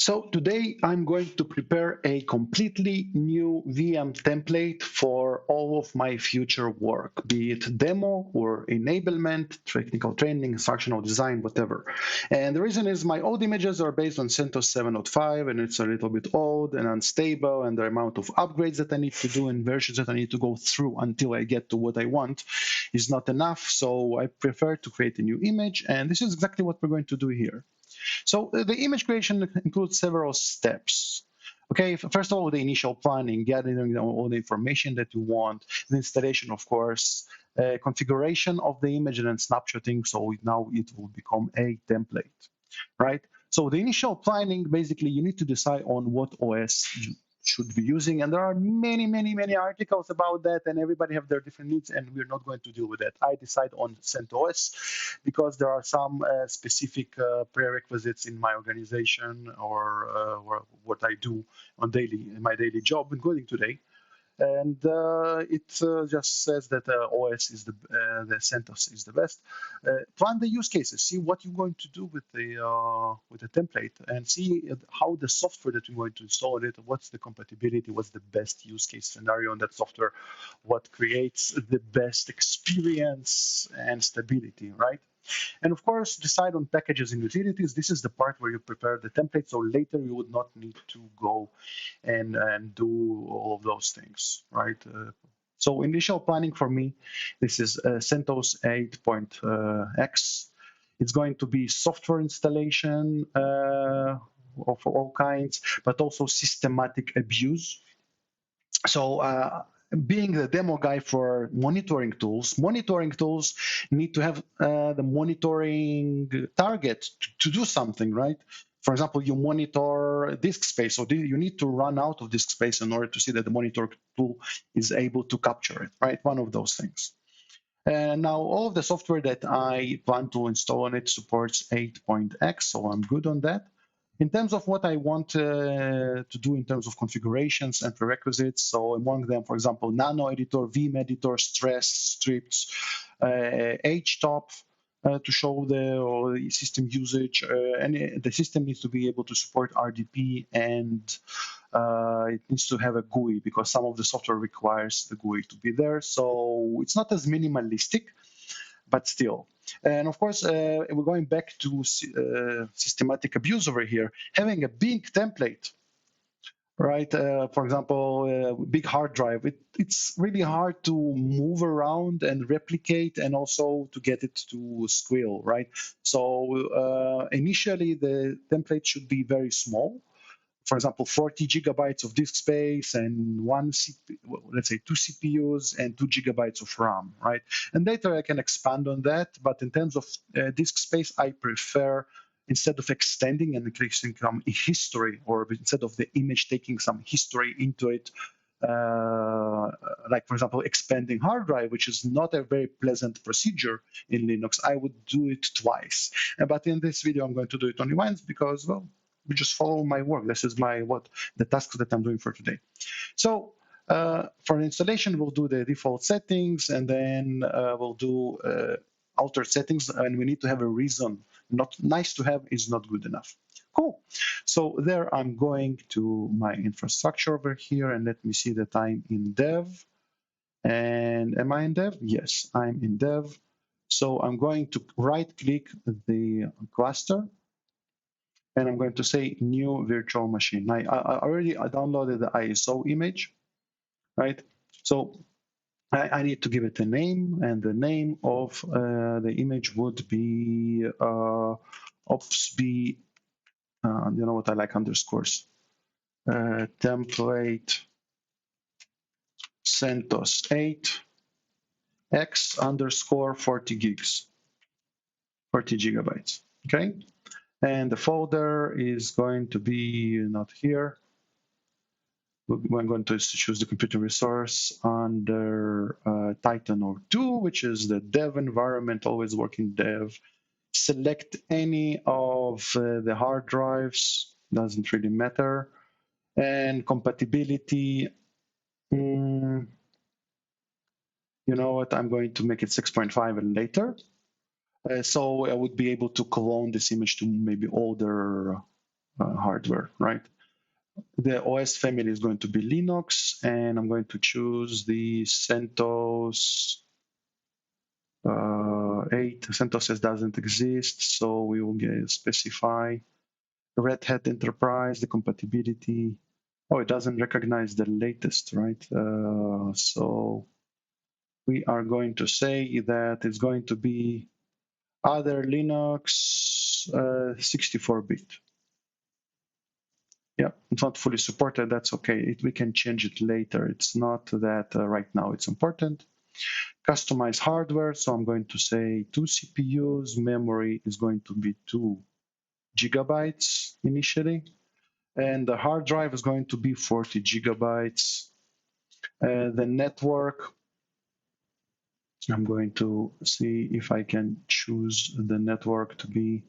So today I'm going to prepare a completely new VM template for all of my future work, be it demo or enablement, technical training, instructional design, whatever. And the reason is my old images are based on CentOS 7.5 and it's a little bit old and unstable, and the amount of upgrades that I need to do and versions that I need to go through until I get to what I want is not enough. So I prefer to create a new image, and this is exactly what we're going to do here. So the image creation includes several steps. Okay, first of all, the initial planning, gathering all the information that you want, the installation, of course, configuration of the image, and then snapshotting. So now it will become a template, right? So the initial planning, basically, you need to decide on what OS you should be using, and there are many articles about that, and everybody have their different needs, and we're not going to deal with that. I decide on CentOS because there are some specific prerequisites in my organization or what I do on in my daily job, including today. And it just says that OS is the CentOS is the best. Plan the use cases. See what you're going to do with the template, and see how the software that you're going to install it. What's the compatibility? What's the best use case scenario on that software? What creates the best experience and stability, right? And of course, decide on packages and utilities. This is the part where you prepare the template, so later you would not need to go and do all of those things, right? So initial planning for me, this is CentOS 8.x. It's going to be software installation of all kinds, but also systematic abuse. So being the demo guy for monitoring tools need to have the monitoring target to do something, right? For example, you monitor disk space, so you need to run out of disk space in order to see that the monitor tool is able to capture it, right? One of those things. And now all of the software that I plan to install on it supports 8.x, so I'm good on that. In terms of what I want to do in terms of configurations and prerequisites, so among them, for example, nano editor, vim editor, stress, scripts, htop, to show the system usage, and the system needs to be able to support RDP, and it needs to have a GUI because some of the software requires the GUI to be there. So it's not as minimalistic, but still. And of course, we're going back to systematic abuse over here. Having a big template, right? For example, big hard drive, it's really hard to move around and replicate, and also to get it to squeal, right? So initially, the template should be very small. For example, 40 gigabytes of disk space and let's say two CPUs and 2 gigabytes of RAM, right? And later I can expand on that. But in terms of disk space, I prefer, instead of extending and increasing some history, or instead of the image taking some history into it, like for example, expanding hard drive, which is not a very pleasant procedure in Linux, I would do it twice. But in this video, I'm going to do it only once because, well, we just follow my work. This is the tasks that I'm doing for today. So for installation, we'll do the default settings, and then we'll do altered settings, and we need to have a reason. Not nice to have is not good enough. Cool. So there I'm going to my infrastructure over here, and let me see that I'm in dev. And am I in dev? Yes, I'm in dev. So I'm going to right-click the cluster, and I'm going to say new virtual machine. I already downloaded the ISO image, right? So I need to give it a name, and the name of the image would be OPSB. You know what, I like underscores. Template CentOS 8 x underscore 40 gigs, 40 gigabytes. Okay, and the folder is going to be not here. We're going to choose the computer resource under Titan or 2, which is the dev environment, always working dev. Select any of the hard drives, doesn't really matter. And compatibility, you know what, I'm going to make it 6.5 and later. So I would be able to clone this image to maybe older hardware, right? The OS family is going to be Linux, and I'm going to choose the CentOS 8. CentOS doesn't exist, so we will specify Red Hat Enterprise, the compatibility. Oh, it doesn't recognize the latest, right? So we are going to say that it's going to be other Linux 64-bit. Yeah, it's not fully supported. That's okay. We can change it later. It's not that right now it's important. Customize hardware. So I'm going to say 2 CPUs. Memory is going to be 2 gigabytes initially. And the hard drive is going to be 40 gigabytes. The network, I'm going to see if I can choose the network to be,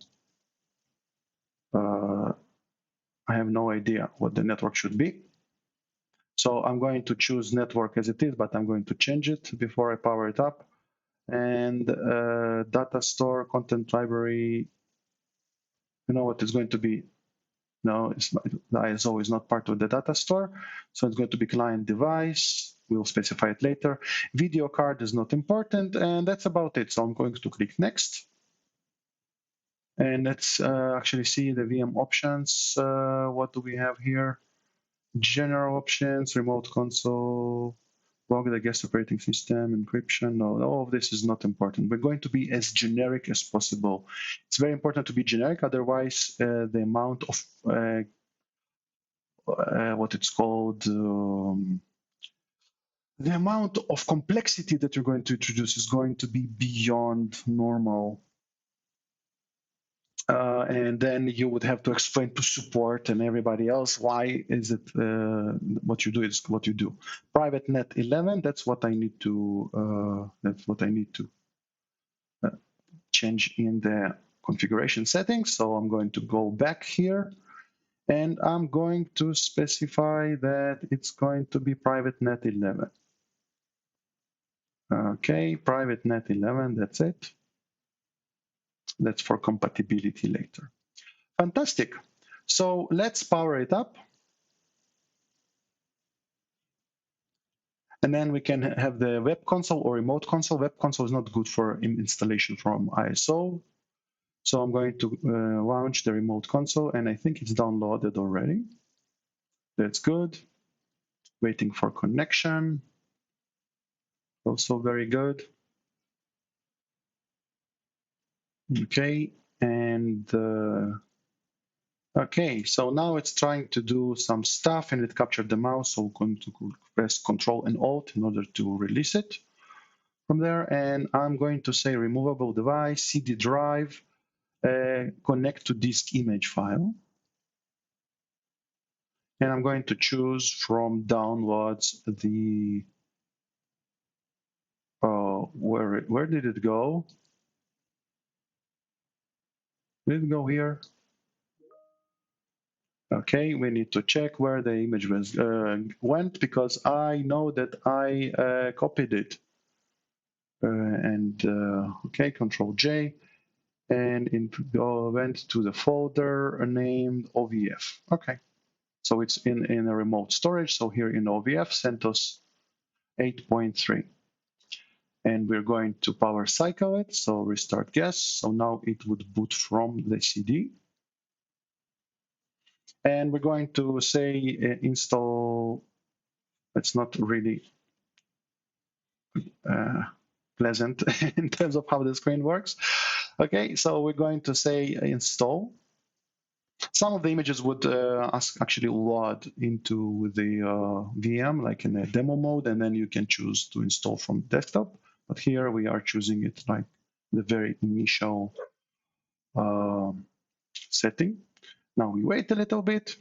I have no idea what the network should be. So I'm going to choose network as it is, but I'm going to change it before I power it up. And data store, content library, you know what it's going to be? No, the ISO is not part of the data store. So it's going to be client device. We'll specify it later. Video card is not important, and that's about it. So I'm going to click next. And let's actually see the VM options. What do we have here? General options, remote console, log the guest operating system, encryption. No, all of this is not important. We're going to be as generic as possible. It's very important to be generic, otherwise the amount of what it's called, the amount of complexity that you're going to introduce is going to be beyond normal. And then you would have to explain to support and everybody else why is it what you do is what you do. Private net 11. That's what I need to. Change in the configuration settings. So I'm going to go back here, and I'm going to specify that it's going to be private net 11. Okay, private net 11. That's it. That's for compatibility later. Fantastic. So let's power it up. And then we can have the web console or remote console. Web console is not good for installation from ISO. So I'm going to launch the remote console, and I think it's downloaded already. That's good. Waiting for connection. Also very good. Okay, and okay, so now it's trying to do some stuff, and it captured the mouse, so I'm going to press Control and Alt in order to release it from there. And I'm going to say removable device, CD drive, connect to disk image file. And I'm going to choose from downloads the, where did it go? Did it go here? Okay, we need to check where the image was went, because I know that I copied it. Okay, Control J, and it went to the folder named OVF. Okay, so it's in a remote storage. So here in OVF, CentOS 8.3. And we're going to power cycle it. So restart guest. So now it would boot from the CD. And we're going to say install. It's not really pleasant in terms of how the screen works. Okay, so we're going to say install. Some of the images would actually load into the VM, like in a demo mode, and then you can choose to install from desktop. But here we are choosing it like the very initial setting. Now we wait a little bit.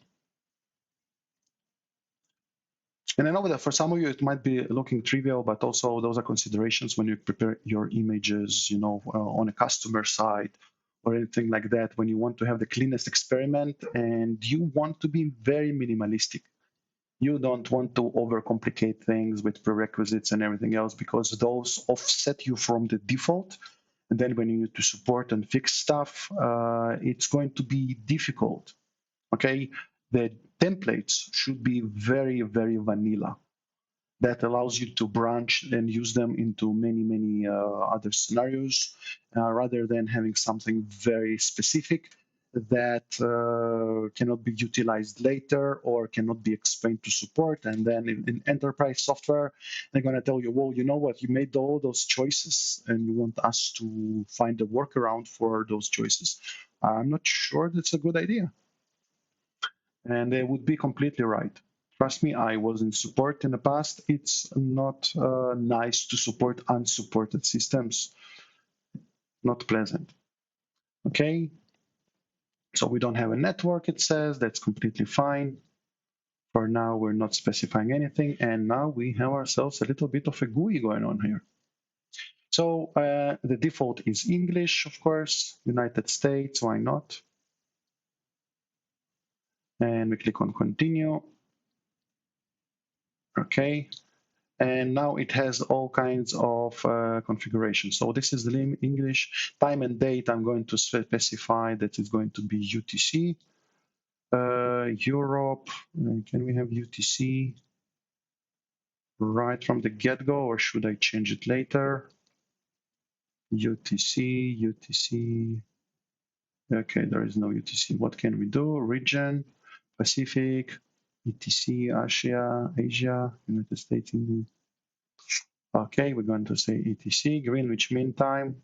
And I know that for some of you, it might be looking trivial, but also those are considerations when you prepare your images, on a customer side or anything like that, when you want to have the cleanest experiment and you want to be very minimalistic. You don't want to overcomplicate things with prerequisites and everything else, because those offset you from the default. And then when you need to support and fix stuff, it's going to be difficult. Okay, the templates should be very, very vanilla. That allows you to branch and use them into many, many other scenarios rather than having something very specific that cannot be utilized later or cannot be explained to support. And then in enterprise software, they're going to tell you, well, you know what, you made all those choices and you want us to find a workaround for those choices. I'm not sure that's a good idea. And they would be completely right. Trust me, I was in support in the past. It's not nice to support unsupported systems. Not pleasant. Okay, so we don't have a network, it says. That's completely fine. For now, we're not specifying anything. And now we have ourselves a little bit of a GUI going on here. So the default is English, of course, United States, why not? And we click on continue. Okay, and now it has all kinds of configurations. So this is the English time and date. I'm going to specify that it's going to be UTC. Europe, can we have UTC right from the get-go, or should I change it later? UTC. Okay, there is no UTC. What can we do? Region, Pacific, ETC, Asia, United States, India. Okay, we're going to say ETC, Greenwich Mean Time.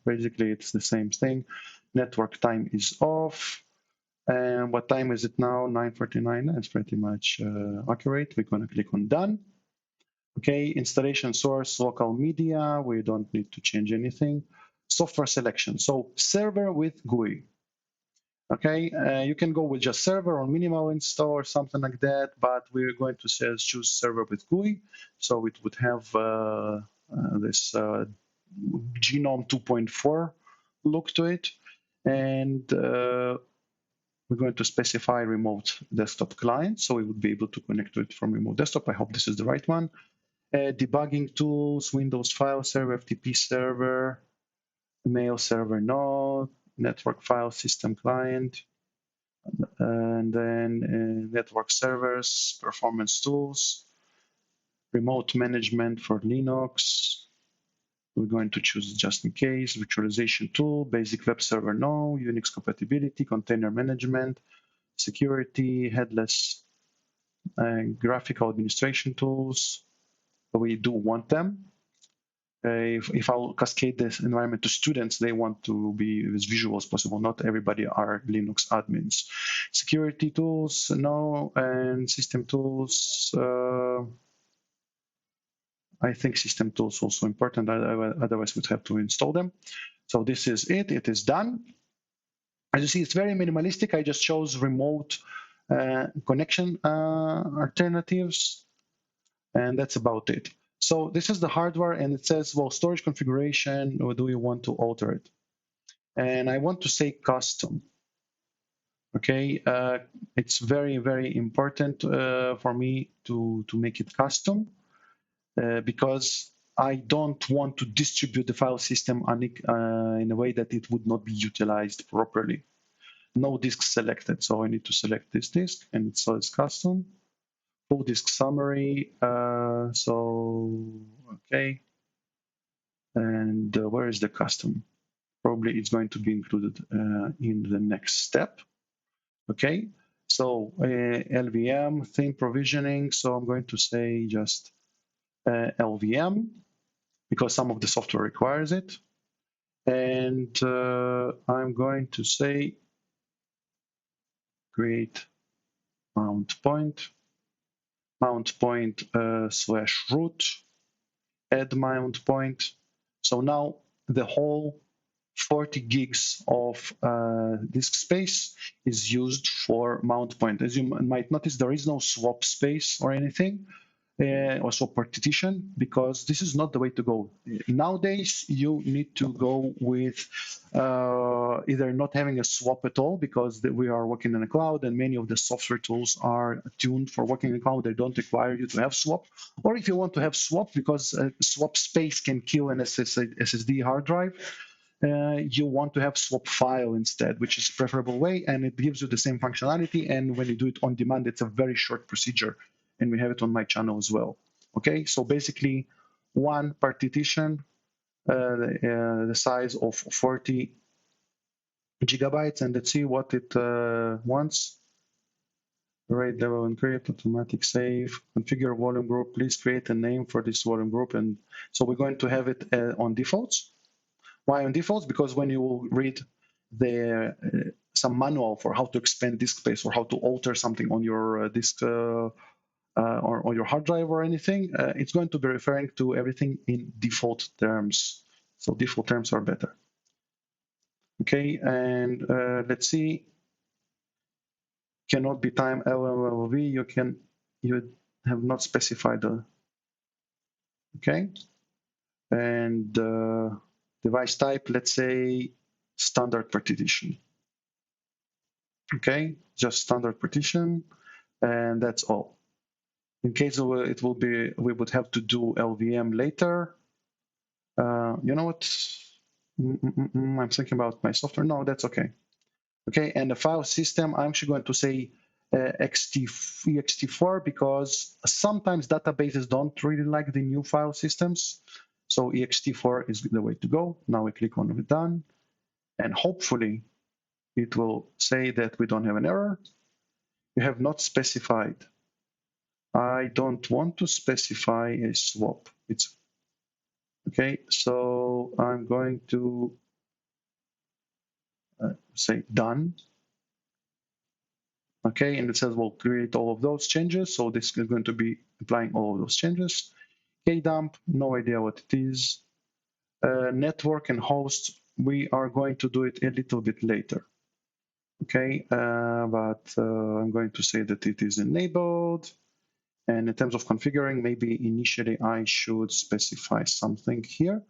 Basically, it's the same thing. Network time is off. And what time is it now? 9:49. That's pretty much accurate. We're going to click on Done. Okay, installation source, local media. We don't need to change anything. Software selection. So server with GUI. Okay, you can go with just server or minimal install or something like that, but we're going to choose server with GUI. So it would have this Genome 2.4 look to it. And we're going to specify remote desktop client. So we would be able to connect to it from remote desktop. I hope this is the right one. Debugging tools, Windows file server, FTP server, mail server, no, network file system client, and then network servers, performance tools, remote management for Linux. We're going to choose just in case, virtualization tool, basic web server, no, Unix compatibility, container management, security, headless, graphical administration tools. We do want them. If I'll cascade this environment to students, they want to be as visual as possible. Not everybody are Linux admins. Security tools, no, and system tools. I think system tools also important. Otherwise, we'd have to install them. So this is it. It is done. As you see, it's very minimalistic. I just chose remote connection alternatives, and that's about it. So this is the hardware, and it says, well, storage configuration, or do you want to alter it? And I want to say custom. Okay, it's very, very important for me to make it custom because I don't want to distribute the file system in a way that it would not be utilized properly. No disk selected, so I need to select this disk, and it says custom. Full disk summary. Okay. And where is the custom? Probably it's going to be included in the next step. Okay. So LVM, theme provisioning. So I'm going to say just LVM because some of the software requires it. And I'm going to say create mount point / root, add mount point. So now the whole 40 gigs of disk space is used for mount point. As you might notice, there is no swap space or anything, or swap partition, because this is not the way to go. Nowadays, you need to go with either not having a swap at all, because we are working in the cloud, and many of the software tools are tuned for working in the cloud. They don't require you to have swap. Or if you want to have swap, because swap space can kill an SSD hard drive, you want to have swap file instead, which is a preferable way, and it gives you the same functionality. And when you do it on demand, it's a very short procedure, and we have it on my channel as well. Okay, so basically, one partition, the size of 40 gigabytes, and let's see what it wants. Rate level and create automatic save, configure volume group, please create a name for this volume group. And so we're going to have it on defaults. Why on defaults? Because when you will read the some manual for how to expand disk space or how to alter something on your disk or on your hard drive or anything, it's going to be referring to everything in default terms. So default terms are better. Okay, and let's see. Cannot be time LLV. You have not specified the. Okay, and device type. Let's say standard partition. Okay, just standard partition, and that's all. In case it will be, we would have to do LVM later. You know what? I'm thinking about my software. No, that's okay. Okay, and the file system, I'm actually going to say ext4 because sometimes databases don't really like the new file systems. So ext4 is the way to go. Now we click on done, and hopefully it will say that we don't have an error. You have not specified. I don't want to specify a swap. It's okay. So I'm going to say done. Okay, and it says we'll create all of those changes. So this is going to be applying all of those changes. Kdump, no idea what it is. Network and host, we are going to do it a little bit later. Okay, but I'm going to say that it is enabled. And in terms of configuring, maybe initially I should specify something here.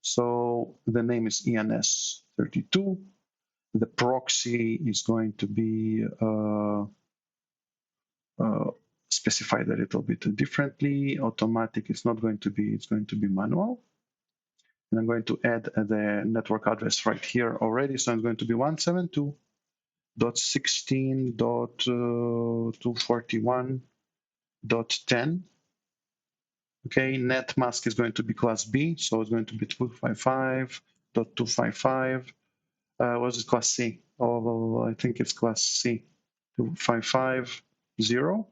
So the name is ENS32. The proxy is going to be specified a little bit differently. Automatic is not going to be, it's going to be manual. And I'm going to add the network address right here already. So it's going to be 172.16.241.10. Okay, net mask is going to be class B, so it's going to be 255.255. Was it class C? Oh, I think it's class C, 2550.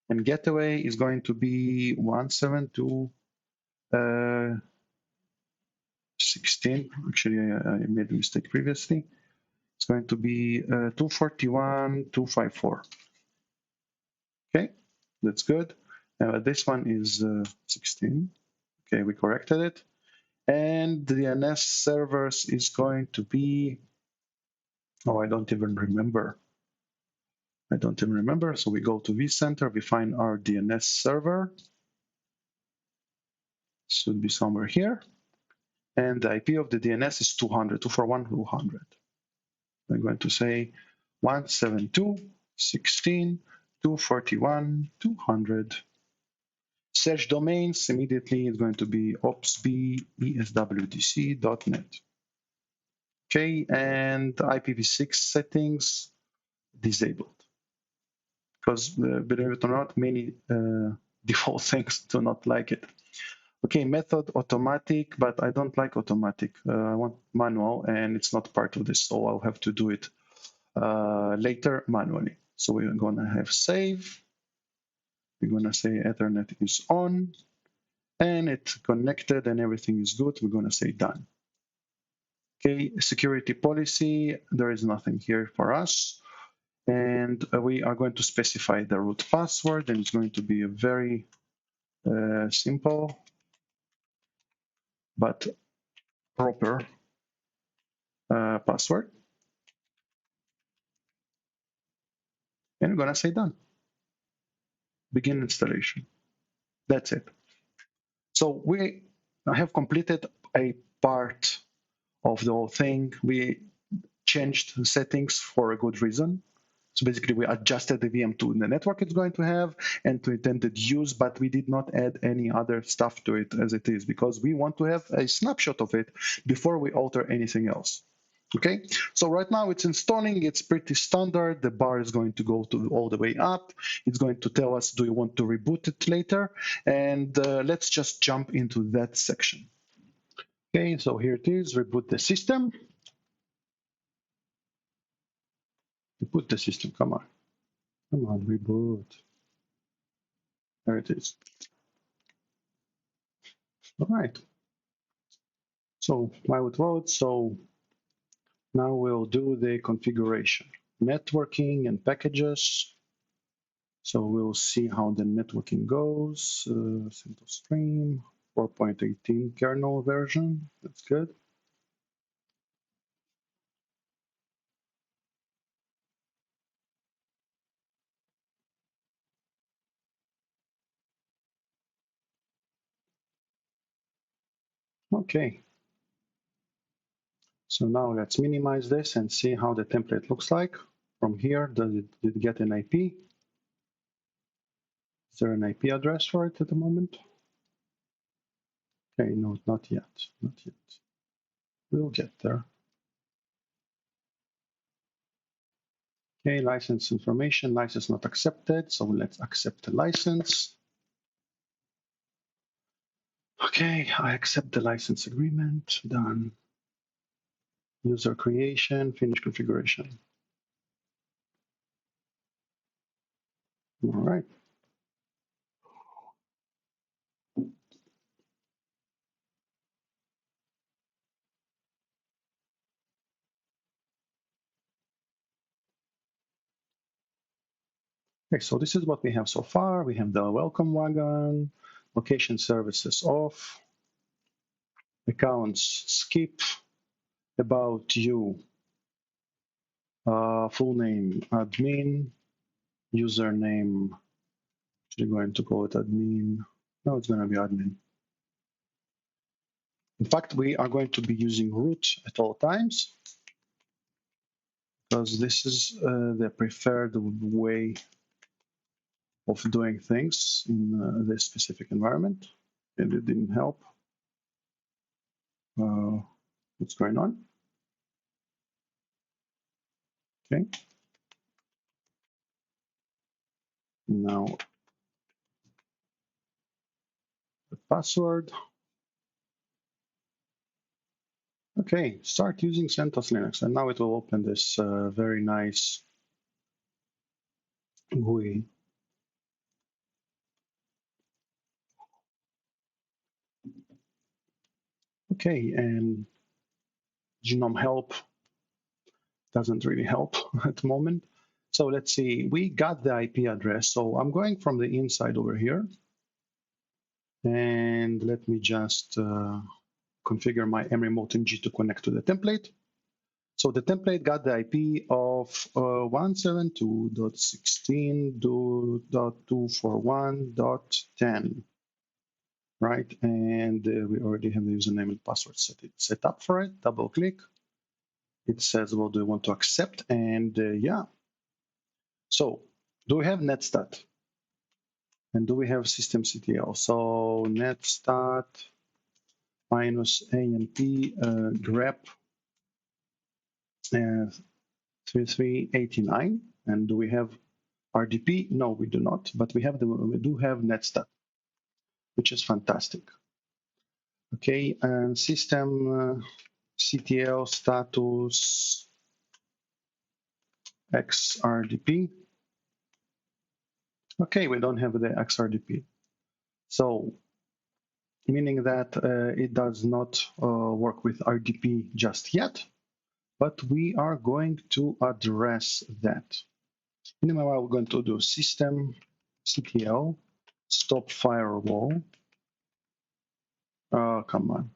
And getaway is going to be 172.16. Actually, I made a mistake previously. It's going to be 241.254. Okay, that's good. This one is 16. Okay, we corrected it. And the DNS servers is going to be, oh, I don't even remember. So we go to vCenter, we find our DNS server. Should be somewhere here. And the IP of the DNS is 200, 241.200. I'm going to say 172.16.241.200. Search domains, immediately it's going to be opsb.eswdc.net. Okay, and IPv6 settings disabled. Because believe it or not, many default things do not like it. Okay, method automatic, but I don't like automatic. I want manual, and it's not part of this, so I'll have to do it later manually. So we're gonna have save. We're gonna say Ethernet is on, and it's connected, and everything is good. We're gonna say done. Okay, security policy, there is nothing here for us. And we are going to specify the root password, and it's going to be a very simple but proper password. And we're gonna say done. Begin installation. That's it. So we have completed a part of the whole thing. We changed the settings for a good reason. So basically, we adjusted the VM to the network it's going to have and to intended use, but we did not add any other stuff to it as it is because we want to have a snapshot of it before we alter anything else. Okay, so right now it's installing. It's pretty standard. The bar is going to go to all the way up. It's going to tell us, do you want to reboot it later? And let's just jump into that section. Okay, so here it is, reboot the system. Reboot the system, come on. Come on, reboot. There it is. All right. So I would vote. So now we'll do the configuration, networking and packages. So we'll see how the networking goes. CentOS Stream 4.18 kernel version. That's good. Okay. So now let's minimize this and see how the template looks like. From here, did it get an IP? Is there an IP address for it at the moment? Okay, no, not yet, not yet. We'll get there. Okay, license information, license not accepted. So let's accept the license. Okay, I accept the license agreement, done. User creation, finish configuration. All right. Okay, so this is what we have so far. We have the welcome wagon, location services off, accounts skip, about you, full name admin, username, actually going to call it admin. No, it's going to be admin. In fact, we are going to be using root at all times because this is the preferred way of doing things in this specific environment. And it didn't help. What's going on? Okay. Now the password. Okay, start using CentOS Linux, and now it will open this very nice GUI. Okay, and genome help doesn't really help at the moment. So let's see, we got the IP address. So I'm going from the inside over here. And let me just configure my mRemoteNG to connect to the template. So the template got the IP of 172.16.241.10, right? And we already have the username and password set up for it. Double click. It says, well, do you want to accept? And yeah. So do we have netstat? And do we have systemctl? So netstat minus amp grep 3389. And do we have RDP? No, we do not, but we do have netstat, which is fantastic. Okay, and system CTL status XRDP. Okay, we don't have the XRDP. So meaning that it does not work with RDP just yet, but we are going to address that. Meanwhile, we're going to do system CTL stop firewall. Come on.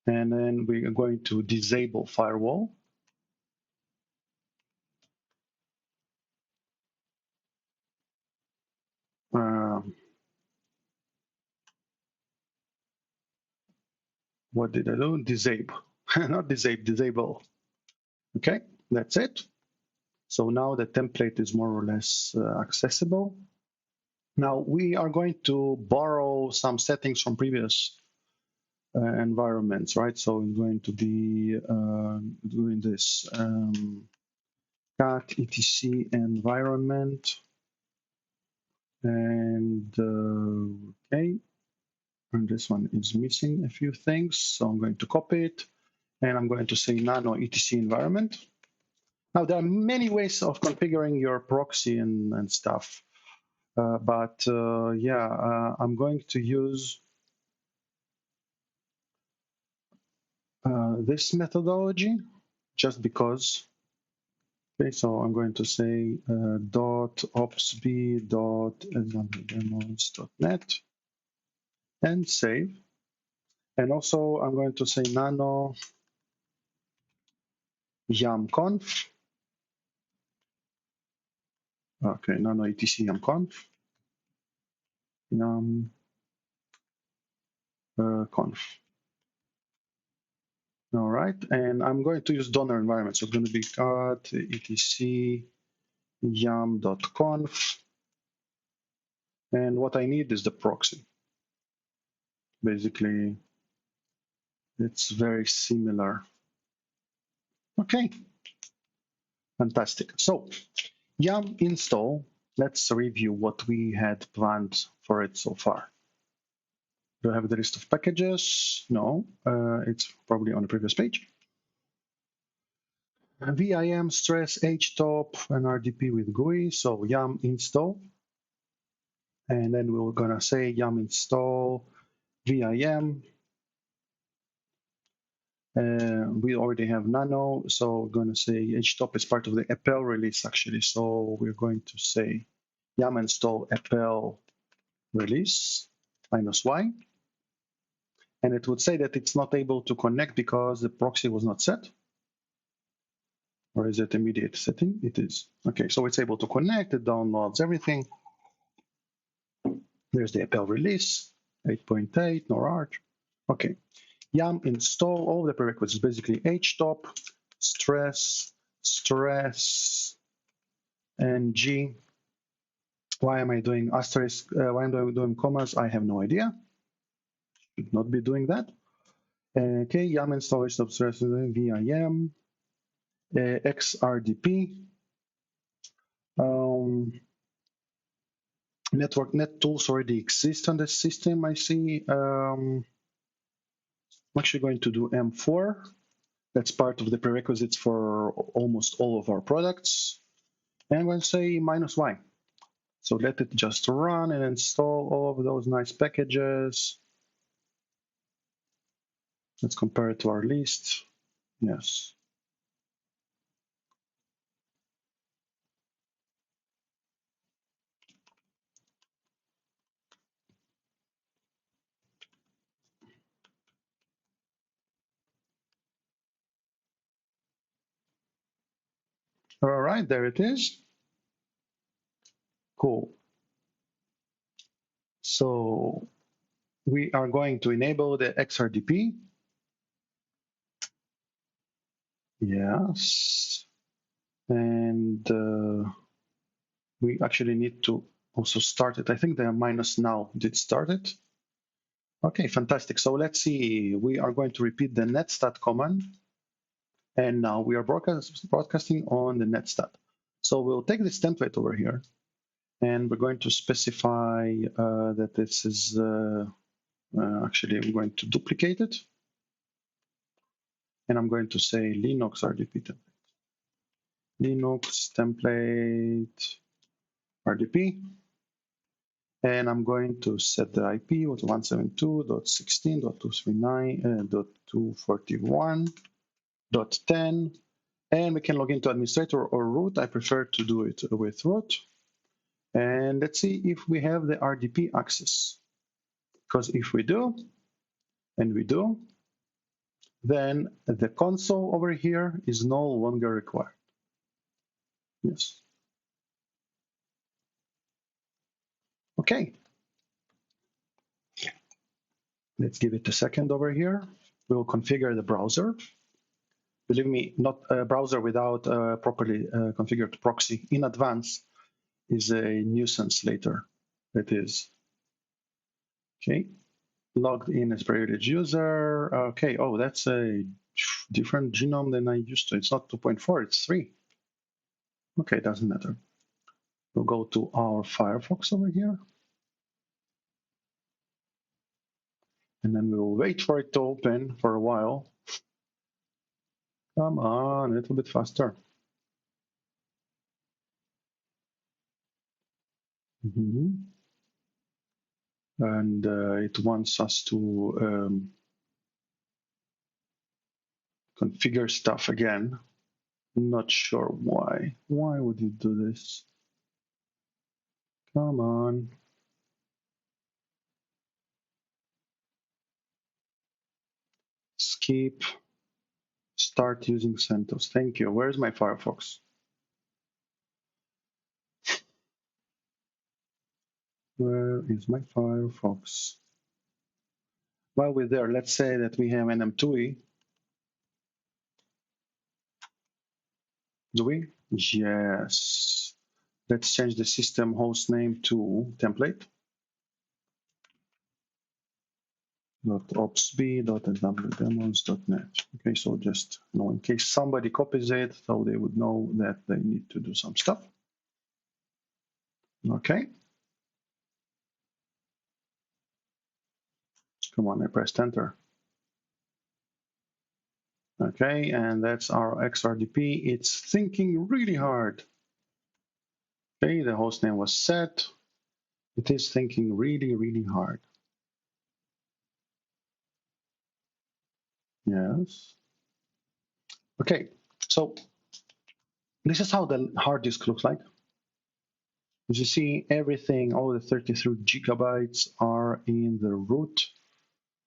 And then we are going to disable firewall. What did I do? Disable, not disable, disable. Okay, that's it. So now the template is more or less accessible. Now we are going to borrow some settings from previous environments, right? So it's going to be doing this cat etc environment, and okay, and this one is missing a few things, so I'm going to copy it, and I'm going to say nano etc environment. Now there are many ways of configuring your proxy and stuff, but I'm going to use this methodology just because. Okay, so I'm going to say dot opsb dot demos.net and save. And also I'm going to say nano yamconf. Okay, nano etc yamconf. Yam conf. All right, and I'm going to use donor environment. So it's going to be cat etc yam.conf. And what I need is the proxy. Basically, it's very similar. Okay, fantastic. So yam install, let's review what we had planned for it so far. Do I have the list of packages? No, it's probably on the previous page. VIM stress htop and RDP with GUI, so yam install. And then we're gonna say yam install VIM. We already have nano, so we're going to say htop is part of the appel release actually. So we're going to say yam install appel release -y. And it would say that it's not able to connect because the proxy was not set. Or is it immediate setting? It is. Okay, so it's able to connect, it downloads everything. There's the appel release, 8.8, no arch. Okay, yam install all the prerequisites, basically htop, stress, and G. Why am I doing asterisk? Why am I doing commas? I have no idea. Should not be doing that. Okay, yam install htop stress VIM, XRDP. Network net tools already exist on the system, I see. I'm actually going to do M4. That's part of the prerequisites for almost all of our products. And I'm going to say -y. So let it just run and install all of those nice packages. Let's compare it to our list. Yes. All right, there it is. Cool. So we are going to enable the XRDP. Yes. And we actually need to also start it. I think the minus now did start it. Okay, fantastic. So let's see. We are going to repeat the netstat command. And now we are broadcasting on the netstat. So we'll take this template over here. And we're going to specify that this is actually, I'm going to duplicate it. And I'm going to say Linux RDP template. Linux template RDP. And I'm going to set the IP with 172.16.239.241.10. And we can log into administrator or root. I prefer to do it with root. And let's see if we have the RDP access. Because if we do, and we do, then the console over here is no longer required. Yes. Okay. Let's give it a second over here. We'll configure the browser. Believe me, not a browser without a properly configured proxy in advance is a nuisance later. It is. Okay, logged in as privileged user. Okay, oh, that's a different genome than I used to. It's not 2.4, it's 3. Okay, doesn't matter. We'll go to our Firefox over here. And then we'll wait for it to open for a while. Come on, a little bit faster. And it wants us to configure stuff again. Not sure why. Why would you do this? Come on. Skip. Start using CentOS. Thank you. Where's my Firefox? Where is my Firefox? While we're there, let's say that we have NM2E. Do we? Yes. Let's change the system host name to template. .opsb.swdemos.net. Okay, so just in case somebody copies it, so they would know that they need to do some stuff. Okay. Come on, I pressed enter. Okay, and that's our XRDP. It's thinking really hard. Okay, the host name was set. It is thinking really, really hard. Yes. Okay, so this is how the hard disk looks like. As you see, everything, all the 33 gigabytes are in the root.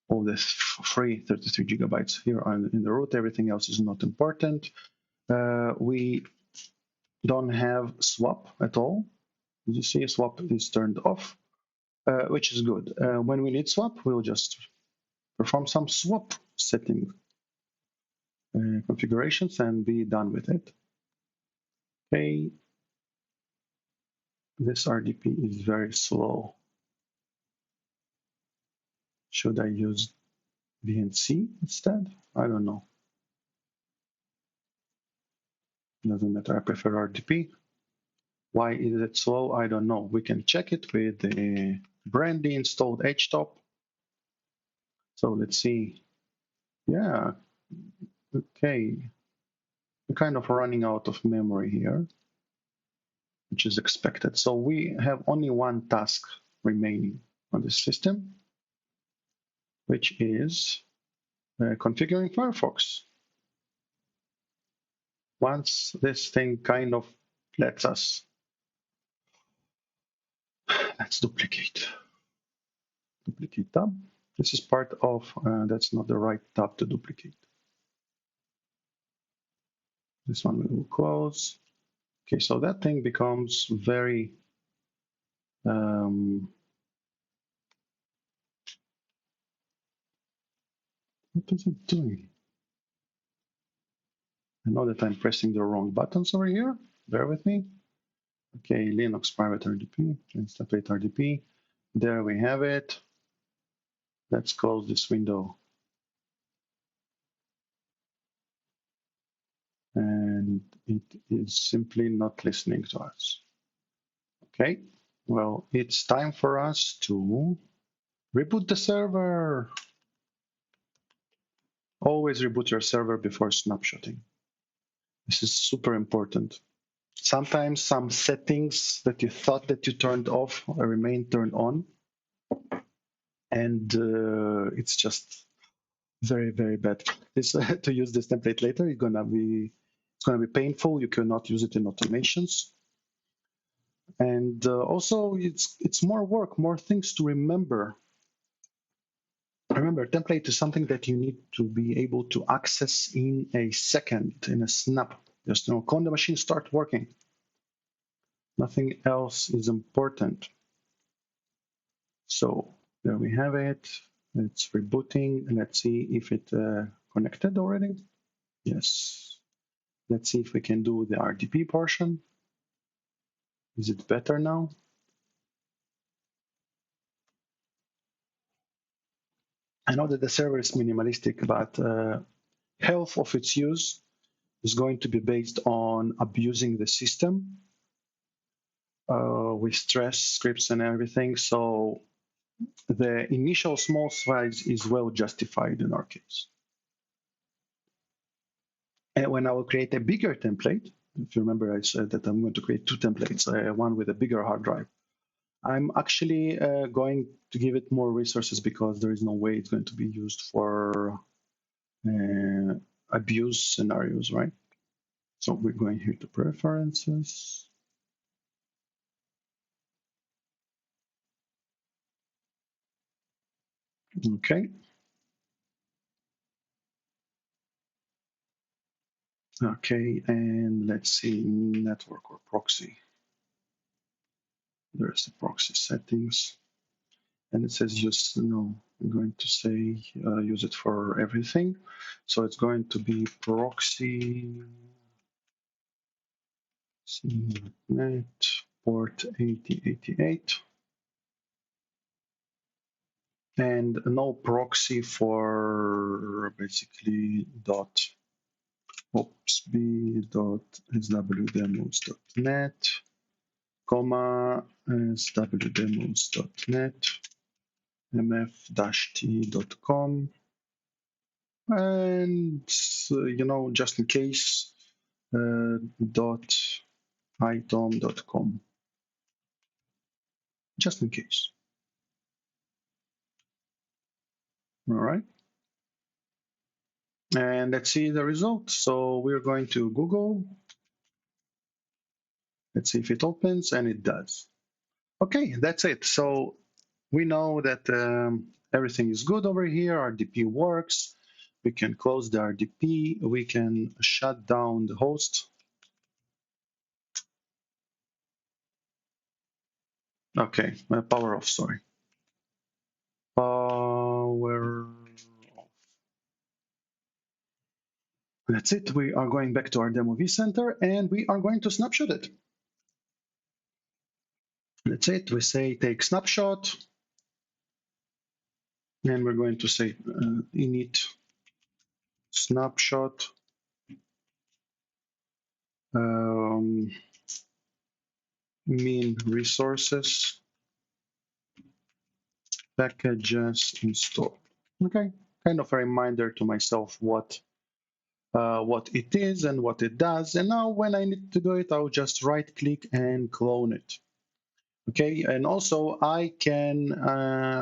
All the free 33 gigabytes here are in the root. Everything else is not important. We don't have swap at all. As you see, swap is turned off, which is good. When we need swap, we'll just perform some swap setting configurations and be done with it. Okay, this RDP is very slow. Should I use VNC instead? I don't know. Doesn't matter, I prefer RDP. Why is it slow? I don't know. We can check it with the Brandy installed htop. So let's see. Yeah, okay. We're kind of running out of memory here, which is expected. So we have only one task remaining on the system, which is configuring Firefox. Once this thing kind of lets us, let's duplicate tab. This is part of, that's not the right tab to duplicate. This one we will close. Okay, so that thing becomes very what is it doing? I know that I'm pressing the wrong buttons over here. Bear with me. Okay, Linux private RDP, installate RDP. There we have it. Let's close this window. And it is simply not listening to us. Okay, well, it's time for us to reboot the server. Always reboot your server before snapshotting. This is super important. Sometimes some settings that you thought that you turned off remain turned on. And it's just very, very bad. To use this template later, it's gonna be painful. You cannot use it in automations. And also it's more work, more things to remember. Remember, template is something that you need to be able to access in a second, in a snap. Just clone the machine, start working. Nothing else is important. So there we have it. It's rebooting. Let's see if it connected already. Yes. Let's see if we can do the RDP portion. Is it better now? I know that the server is minimalistic, but health of its use is going to be based on abusing the system with stress scripts and everything. So the initial small size is well justified in our case. And when I will create a bigger template, if you remember, I said that I'm going to create two templates, one with a bigger hard drive. I'm actually going to give it more resources because there is no way it's going to be used for abuse scenarios, right? So we're going here to preferences. Okay. Okay, and let's see, network or proxy. There's the proxy settings. And it says use, no, I'm going to say use it for everything. So it's going to be proxy net port 8088. And no proxy for basically b.swdemos.net, comma swdemos.net, mf-t.com, and just in case .itom.com, just in case. All right. And let's see the result. So we're going to Google. Let's see if it opens, and it does. Okay, that's it. So we know that everything is good over here. RDP works. We can close the RDP. We can shut down the host. Okay, power off, sorry. Power off. That's it. We are going back to our demo vCenter, and we are going to snapshot it. That's it. We say take snapshot, and we're going to say init snapshot mean resources packages install. Okay, kind of a reminder to myself what it is and what it does. And now when I need to do it, I'll just right click and clone it. Okay, and also I can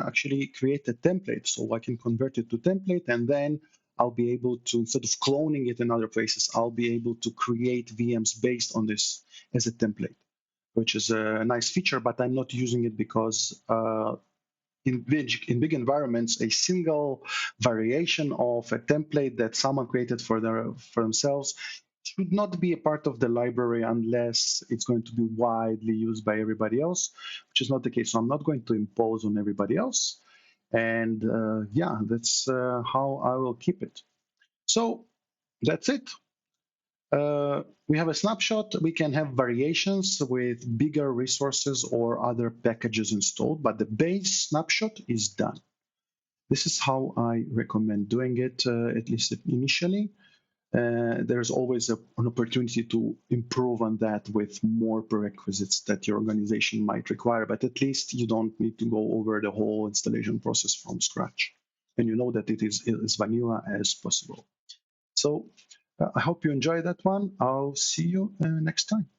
actually create a template. So I can convert it to template, and then I'll be able to, instead of cloning it in other places, I'll be able to create VMs based on this as a template, which is a nice feature, but I'm not using it because in big environments, a single variation of a template that someone created for themselves should not be a part of the library unless it's going to be widely used by everybody else, which is not the case. So I'm not going to impose on everybody else. And yeah, that's how I will keep it. So that's it. We have a snapshot. We can have variations with bigger resources or other packages installed, but the base snapshot is done. This is how I recommend doing it, at least initially. There's always an opportunity to improve on that with more prerequisites that your organization might require, but at least you don't need to go over the whole installation process from scratch. And you know that it is as vanilla as possible. So I hope you enjoy that one. I'll see you next time.